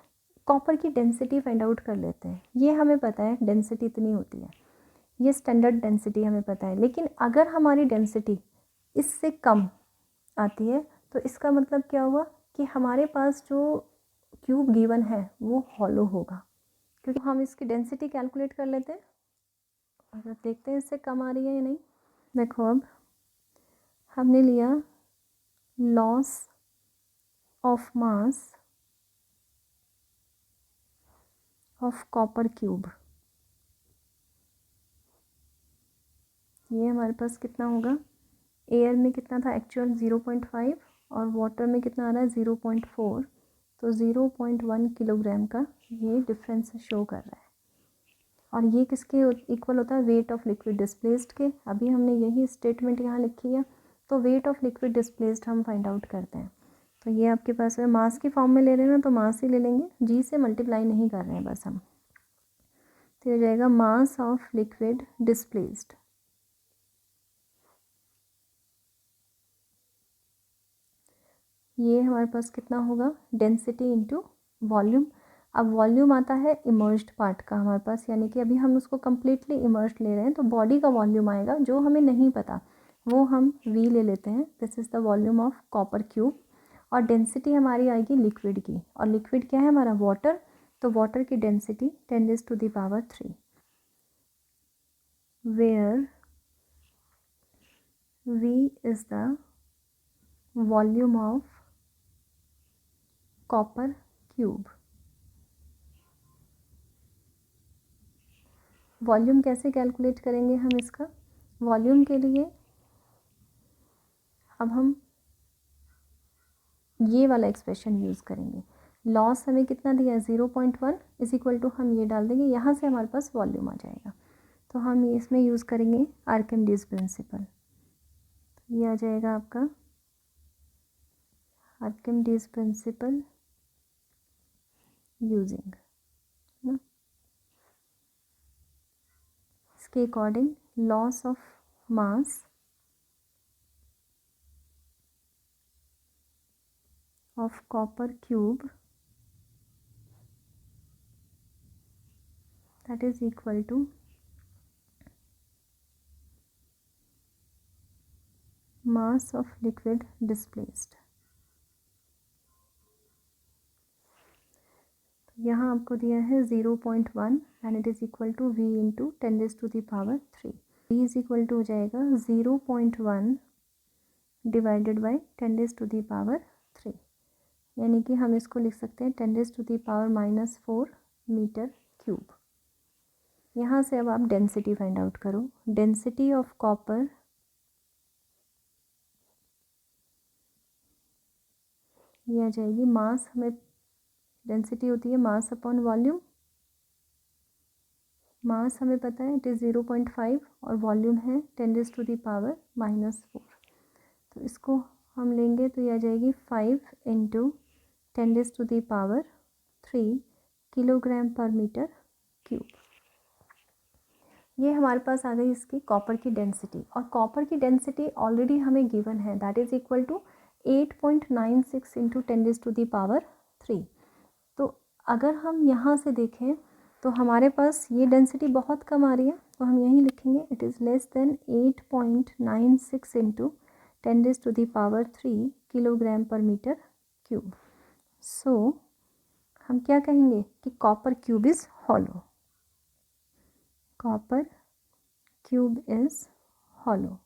कॉपर की डेंसिटी फाइंड आउट कर लेते हैं। ये हमें पता है डेंसिटी इतनी होती है, ये स्टैंडर्ड डेंसिटी हमें पता है। लेकिन अगर हमारी डेंसिटी इससे कम आती है तो इसका मतलब क्या हुआ कि हमारे पास जो क्यूब गिवन है वो हॉलो होगा, क्योंकि हम इसकी डेंसिटी कैलकुलेट कर लेते हैं और देखते हैं इससे कम आ रही है या नहीं। देखो अब हमने लिया loss of mass of copper cube, ये हमारे पास कितना होगा, एयर में कितना था एक्चुअल 0.5 और वाटर में कितना आ रहा है 0.4, तो 0.1 किलोग्राम का ये डिफरेंस शो कर रहा है। और ये किसके इक्वल होता है, वेट ऑफ लिक्विड डिस्प्लेस्ड के। अभी हमने यही स्टेटमेंट यहाँ लिखी है, तो वेट ऑफ लिक्विड डिस्प्लेस्ड हम फाइंड आउट करते हैं। तो ये आपके पास है, मास की फॉर्म में ले रहे हैं ना तो मास ही ले लेंगे, जी से मल्टीप्लाई नहीं कर रहे हैं बस हम। तो हो जाएगा मास ऑफ लिक्विड डिस्प्लेस्ड, ये हमारे पास कितना होगा, डेंसिटी इंटू वॉल्यूम। अब वॉल्यूम आता है इमर्ज्ड पार्ट का हमारे पास, यानी कि अभी हम उसको कम्प्लीटली इमर्ज्ड ले रहे हैं, तो बॉडी का वॉल्यूम आएगा जो हमें नहीं पता, वो हम V ले लेते हैं। This is the volume of copper cube. और डेंसिटी हमारी आएगी लिक्विड की, और लिक्विड क्या है हमारा, वाटर। तो वाटर की density 10⁻³ where V is the volume of copper cube. Volume कैसे कैलकुलेट करेंगे हम इसका, वॉल्यूम के लिए अब हम ये वाला एक्सप्रेशन यूज़ करेंगे। लॉस हमें कितना दिया है, 0.1 इज इक्वल टू, हम ये डाल देंगे, यहाँ से हमारे पास वॉल्यूम आ जाएगा। तो हम इसमें यूज़ करेंगे आर्किमिडीज प्रिंसिपल। तो ये आ जाएगा आपका आर्किमिडीज प्रिंसिपल यूजिंग, ना, इसके according loss of mass of copper cube, that is equal to mass of liquid displaced। यहाँ आपको दिया है 0.1 and it is equal to V into 10⁻³ V is equal to हो जाएगा 0.1 डिवाइडेड बाई 10⁻³, यानी कि हम इसको लिख सकते हैं 10⁻⁻⁴ मीटर क्यूब। यहाँ से अब आप डेंसिटी फाइंड आउट करो। डेंसिटी ऑफ कॉपर ये आ जाएगी, मास हमें डेंसिटी होती है मास अपॉन वॉल्यूम। मास हमें पता है इट इज़ 0.5 और वॉल्यूम है 10⁻⁻⁴। तो इसको हम लेंगे तो ये आ जाएगी 5 into 10⁻³ kilogram per metre cube. ये हमारे पास आ गई इसकी कॉपर की डेंसिटी, और कॉपर की डेंसिटी ऑलरेडी हमें गिवन है, that is equal to 8.96 into 10⁻³ तो अगर हम यहाँ से देखें तो हमारे पास ये डेंसिटी बहुत कम आ रही है, तो हम यहीं लिखेंगे it is less then 8.96 into 10⁻³ kilogram per metre cube. सो हम क्या कहेंगे कि copper cube is hollow, copper cube is hollow.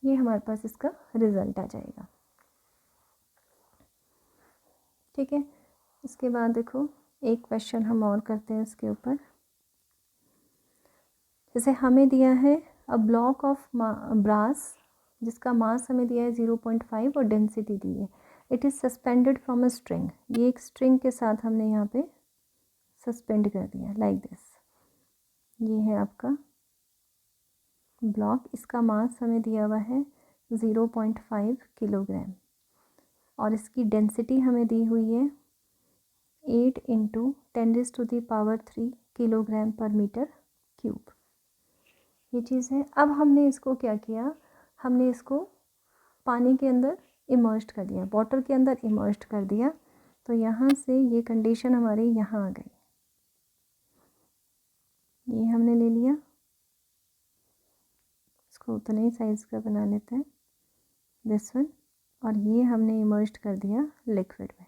ये हमारे पास इसका रिजल्ट आ जाएगा। ठीक है, इसके बाद देखो एक क्वेश्चन हम और करते हैं इसके ऊपर। जैसे हमें दिया है अ ब्लॉक ऑफ ब्रास जिसका मास हमें दिया है 0.5 और डेंसिटी दी है, it is suspended from a string. ये एक स्ट्रिंग के साथ हमने यहाँ पे सस्पेंड कर दिया लाइक दिस। ये है आपका ब्लॉक, इसका मास हमें दिया हुआ है 0.5 किलोग्राम और इसकी डेंसिटी हमें दी हुई है 8 into 10⁻³ kilogram per metre cube. ये चीज़ है। अब हमने इसको क्या किया, हमने इसको पानी के अंदर इमर्ज्ड कर दिया, वाटर के अंदर इमर्ज्ड कर दिया। तो यहाँ से ये कंडीशन हमारी यहाँ आ गई, ये हमने ले लिया, इसको उतने ही साइज़ का बना लेते हैं दिस वन, और ये हमने इमर्ज्ड कर दिया लिक्विड में,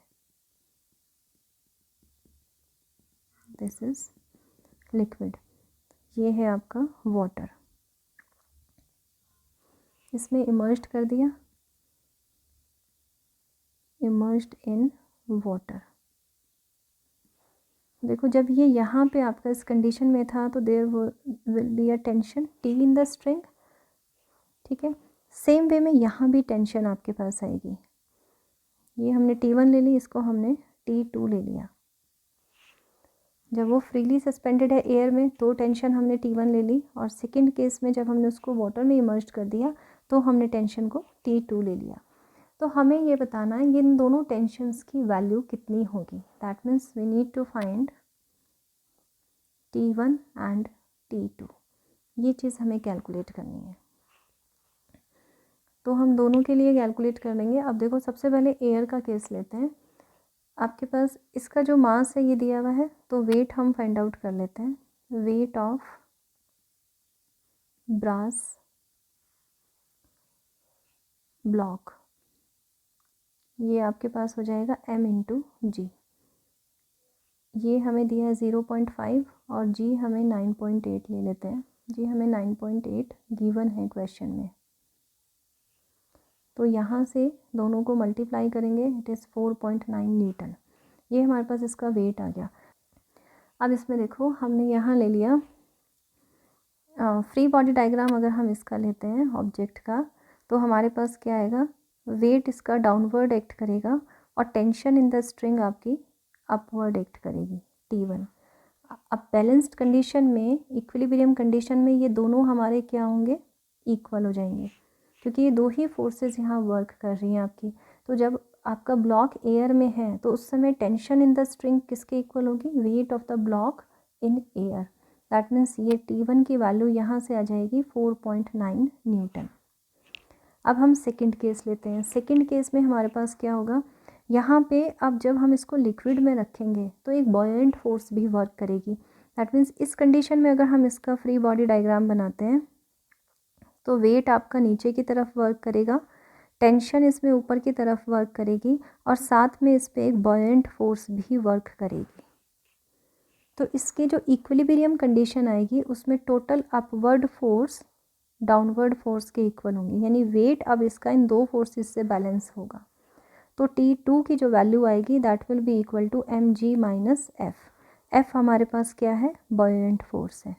दिस इज़ लिक्विड। ये है आपका वाटर, इसमें इमर्ज्ड कर दिया, इमर्ज्ड इन वाटर। देखो जब ये यहाँ पे आपका इस कंडीशन में था तो there will be a tension T in the string. ठीक है, सेम वे में यहाँ भी टेंशन आपके पास आएगी। ये हमने T1 ले ली, इसको हमने T2 ले लिया। जब वो फ्रीली सस्पेंडेड है एयर में तो टेंशन हमने T1 ले ली, और सेकंड केस में जब हमने उसको वाटर में इमर्ज कर दिया तो हमने टेंशन को T2 ले लिया। तो हमें ये बताना है इन दोनों टेंशन्स की वैल्यू कितनी होगी। That means we need to find T1 and T2, ये चीज़ हमें कैलकुलेट करनी है। तो हम दोनों के लिए कैलकुलेट कर लेंगे। अब देखो सबसे पहले एयर का केस लेते हैं। आपके पास इसका जो मास है ये दिया हुआ है, तो वेट हम फाइंड आउट कर लेते हैं। वेट ऑफ ब्रास ब्लॉक, ये आपके पास हो जाएगा m इंटू जी। ये हमें दिया है 0.5 और जी हमें 9.8 ले लेते हैं। जी हमें 9.8 गिवन है क्वेश्चन में, तो यहाँ से दोनों को मल्टीप्लाई करेंगे, इट इज़ 4.9 न्यूटन। ये हमारे पास इसका वेट आ गया। अब इसमें देखो हमने यहाँ ले लिया फ्री बॉडी डायग्राम। अगर हम इसका लेते हैं ऑब्जेक्ट का, तो हमारे पास क्या आएगा, वेट इसका डाउनवर्ड एक्ट करेगा और टेंशन इन द स्ट्रिंग आपकी अपवर्ड एक्ट करेगी T1। अब बैलेंस्ड कंडीशन में, इक्विलिब्रियम कंडीशन में ये दोनों हमारे क्या होंगे, इक्वल हो जाएंगे, क्योंकि ये दो ही फोर्सेस यहाँ वर्क कर रही हैं आपकी। तो जब आपका ब्लॉक एयर में है तो उस समय टेंशन इन द स्ट्रिंग किसके इक्वल होगी, wait of the block in air. That means ये T1 की वैल्यू यहाँ से आ जाएगी 4.9 न्यूटन। अब हम सेकंड केस लेते हैं। सेकंड केस में हमारे पास क्या होगा, यहाँ पे अब जब हम इसको लिक्विड में रखेंगे तो एक बॉयलेंट फोर्स भी वर्क करेगी। दैट मीन्स इस कंडीशन में अगर हम इसका फ्री बॉडी डायग्राम बनाते हैं तो वेट आपका नीचे की तरफ वर्क करेगा, टेंशन इसमें ऊपर की तरफ वर्क करेगी और साथ में इस पर एक बॉयलेंट फोर्स भी वर्क करेगी। तो इसकी जो इक्विलिब्रियम कंडीशन आएगी उसमें total upward force downward force के इक्वल होंगी, यानी वेट अब इसका इन दो फोर्सेस से बैलेंस होगा। तो T2 की जो वैल्यू आएगी that will be equal to mg minus F हमारे पास क्या है, बॉयलेंट फोर्स है।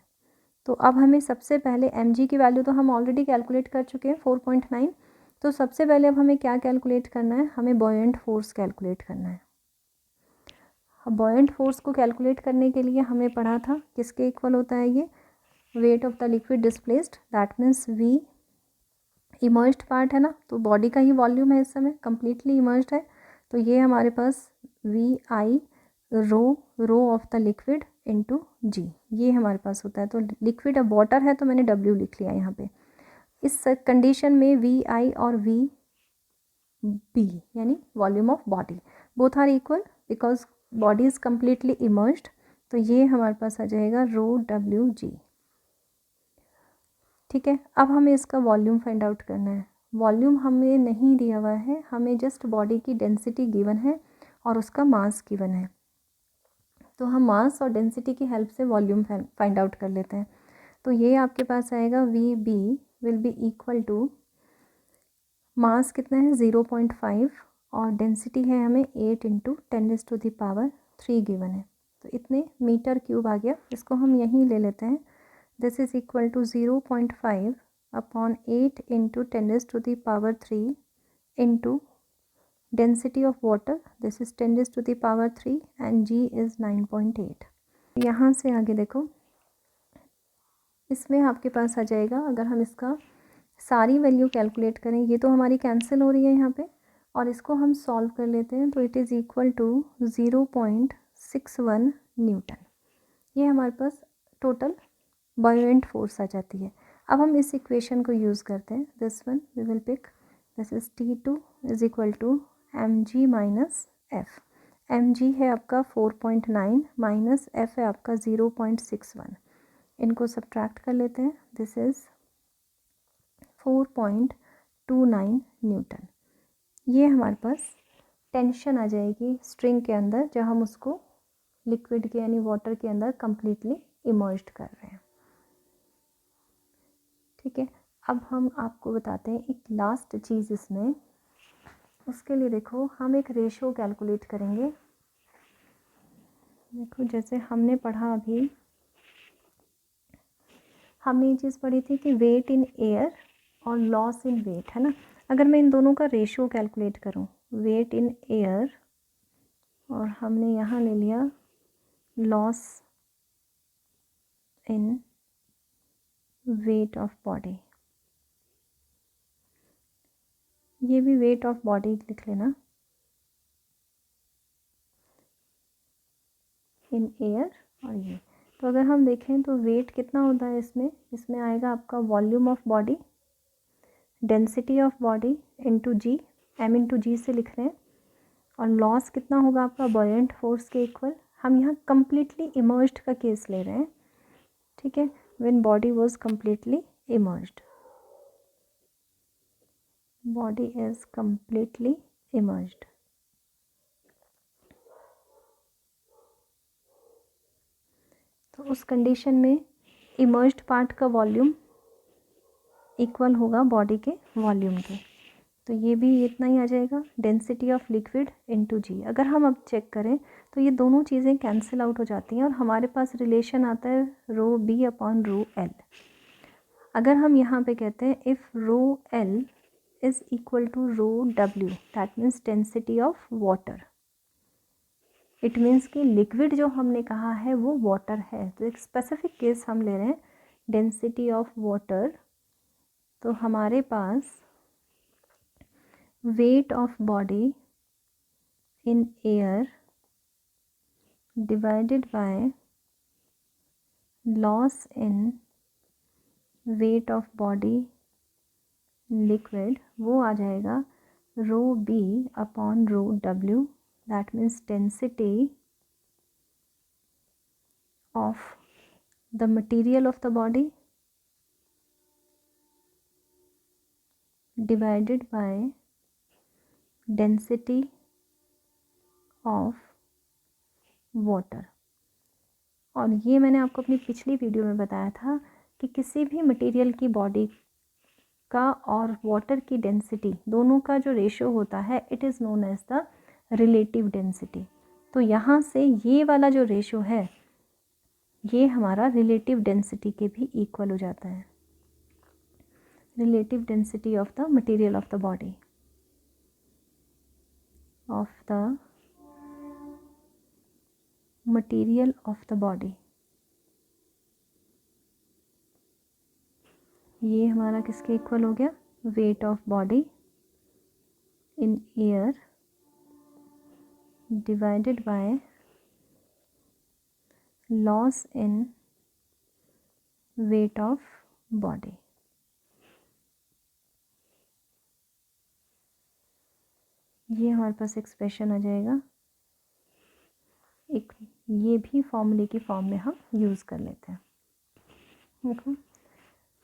तो अब हमें सबसे पहले mg की वैल्यू तो हम ऑलरेडी कैलकुलेट कर चुके हैं 4.9। तो सबसे पहले अब हमें क्या कैलकुलेट करना है, हमें बॉयलेंट फोर्स कैलकुलेट करना है। अब बॉयलेंट फोर्स को कैलकुलेट करने के लिए हमें पढ़ा था किसके इक्वल होता है ये, wait of the liquid displaced, that means v emerged part है ना, तो बॉडी का ही वॉल्यूम है इस समय, कम्प्लीटली इमर्ज्ड है। तो ये हमारे पास V I rho of the liquid into g, ये हमारे पास होता है। तो लिक्विड अब वाटर है तो मैंने W लिख लिया यहाँ पे। इस कंडीशन में वी आई और वी बी यानी volume of body both are equal because body is completely immersed. तो ये हमारे पास आ जाएगा रो WG। ठीक है, अब हमें इसका वॉल्यूम फाइंड आउट करना है। वॉल्यूम हमें नहीं दिया हुआ है, हमें जस्ट बॉडी की डेंसिटी गिवन है और उसका मास गिवन है। तो हम मास और डेंसिटी की हेल्प से वॉल्यूम फाइंड आउट कर लेते हैं। तो ये आपके पास आएगा VB will be equal to, mass कितना है 0.5 और डेंसिटी है हमें 8 इंटू 10⁻³ गिवन है। तो इतने मीटर क्यूब आ गया, इसको हम यहीं ले लेते हैं। This is equal to 0.5 upon 8 into 10⁻³ into density of water, this is 10⁻³ and G is 9.8। यहाँ से आगे देखो, इसमें आपके पास आ जाएगा, अगर हम इसका सारी वैल्यू कैलकुलेट करें, ये तो हमारी कैंसिल हो रही है यहाँ पे, और इसको हम सॉल्व कर लेते हैं तो it is equal to 0.61 newton. ये हमारे पास टोटल बॉयलेंट फोर्स आ जाती है। अब हम इस इक्वेशन को यूज़ करते हैं, this one we will pick, this is T2 is equal to mg minus F. mg है आपका 4.9 माइनस एफ है आपका 0.61, इनको सब्ट्रैक्ट कर लेते हैं, दिस इज़ 4.29 न्यूटन। ये हमारे पास टेंशन आ जाएगी स्ट्रिंग के अंदर जब हम उसको लिक्विड के यानी वाटर के अंदर कम्प्लीटली इमर्ज्ड कर रहे हैं। ठीक है, अब हम आपको बताते हैं एक लास्ट चीज़ इसमें। उसके लिए देखो हम एक रेशो कैलकुलेट करेंगे। देखो जैसे हमने पढ़ा अभी, हमने ये चीज़ पढ़ी थी कि वेट इन एयर और लॉस इन वेट, है ना। अगर मैं इन दोनों का रेशो कैलकुलेट करूं, वेट इन एयर और हमने यहाँ ले लिया loss in weight of body, ये भी वेट ऑफ बॉडी लिख लेना, इन एयर और ये। तो अगर हम देखें तो वेट कितना होता है इसमें, इसमें आएगा आपका volume of body density of body into g, m into g से लिख रहे हैं, और लॉस कितना होगा आपका बॉयेंट फोर्स के इक्वल। हम यहाँ कम्प्लीटली इमर्ज्ड का केस ले रहे हैं, ठीक है, when body was completely emerged, body is completely immersed. तो उस कंडीशन में इमर्ज्ड पार्ट का वॉल्यूम इक्वल होगा बॉडी के वॉल्यूम के, तो ये भी इतना ही आ जाएगा, डेंसिटी ऑफ लिक्विड इनटू जी। अगर हम अब चेक करें तो ये दोनों चीज़ें कैंसिल आउट हो जाती हैं और हमारे पास रिलेशन आता है rho B upon rho L. अगर हम यहाँ पे कहते हैं if rho L is equal to rho W, that means density of water, it means कि लिक्विड जो हमने कहा है वो वाटर है। तो एक स्पेसिफिक केस हम ले रहे हैं डेंसिटी ऑफ वाटर, तो हमारे पास weight of body in air divided by loss in weight of body liquid, वो आ जाएगा rho B upon rho W, that means density of the material of the body divided by density of water. और ये मैंने आपको अपनी पिछली video में बताया था कि किसी भी मटेरियल की बॉडी का और वाटर की डेंसिटी दोनों का जो रेशियो होता है it is known as the relative density. तो यहाँ से ये वाला जो रेशियो है ये हमारा रिलेटिव डेंसिटी के भी इक्वल हो जाता है, relative density of the material of the body, of the material of the body. ये हमारा किसके इक्वल हो गया, wait of body in air divided by loss in weight of body. ये हमारे पास एक्सप्रेशन आ जाएगा, एक ये भी फॉर्मूले की फॉर्म में हम यूज़ कर लेते हैं। देखो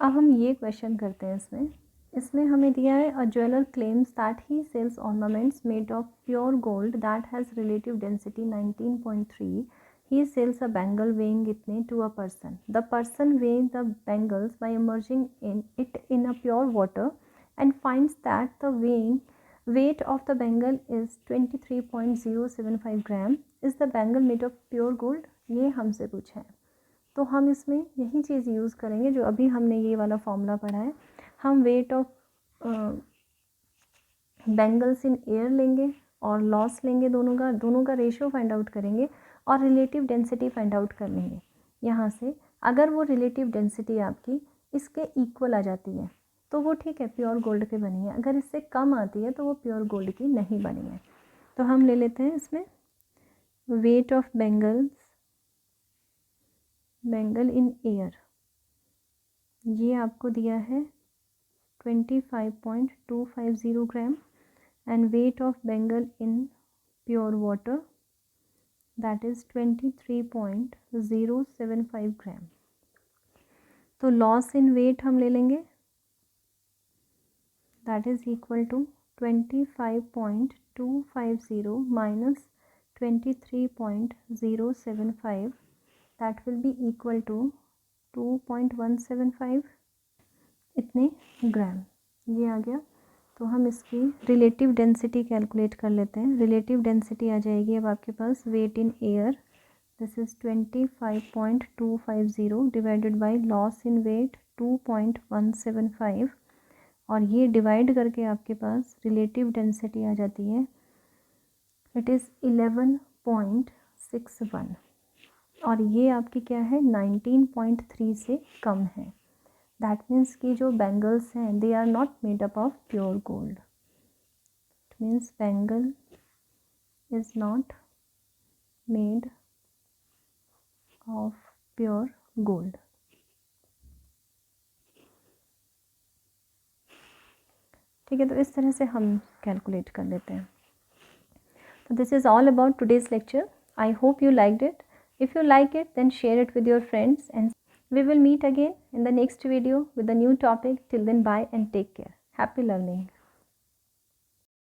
अब हम ये क्वेश्चन करते हैं, इसमें हमें दिया है a jeweller claims that he sells ornaments made of pure gold that has relative density 19.3। He sells a bangle weighing इतने to a person. The person weighing the bangles by immerging in it in a pure water and finds that the weight of the bangle is 23.075 gram. Is the bangle made of pure gold, ये हमसे पूछा है। तो हम इसमें यही चीज़ use करेंगे जो अभी हमने ये वाला फॉर्मूला पढ़ा है। हम weight of bangles in air लेंगे और लॉस लेंगे, दोनों का रेशियो फाइंड आउट करेंगे और रिलेटिव डेंसिटी फाइंड आउट कर लेंगे। यहाँ से अगर वो रिलेटिव डेंसिटी आपकी इसके इक्वल आ जाती है तो वो ठीक है, प्योर गोल्ड की बनी है। अगर इससे कम आती है तो वो प्योर गोल्ड की नहीं बनी है। तो हम ले लेते हैं इसमें weight of bangle in air, ये आपको दिया है 25.250 gram and weight of bangle in pure water that is 23.075 ग्राम। तो लॉस इन वेट हम ले लेंगे, that is equal to 25.250 minus 23.075, that will be equal to 2.175 इतने ग्राम, ये आ गया। तो हम इसकी रिलेटिव डेंसिटी कैलकुलेट कर लेते हैं। रिलेटिव डेंसिटी आ जाएगी अब आपके पास weight in air, this is 25.250 divided by loss in weight 2.175 और ये डिवाइड करके आपके पास रिलेटिव डेंसिटी आ जाती है, इट इज़ 11.61 और ये आपकी क्या है 19.3 से कम है। दैट मीन्स कि जो बैंगल्स हैं they are not made up of pure gold, it means bangle is not made of pure gold. ठीक है, तो इस तरह से हम कैलकुलेट कर लेते हैं। तो this is all about today's lecture. I hope you liked it. If you like it, then share it with your friends, and we will meet again in the next video with a new topic. Till then, bye and take care. Happy learning.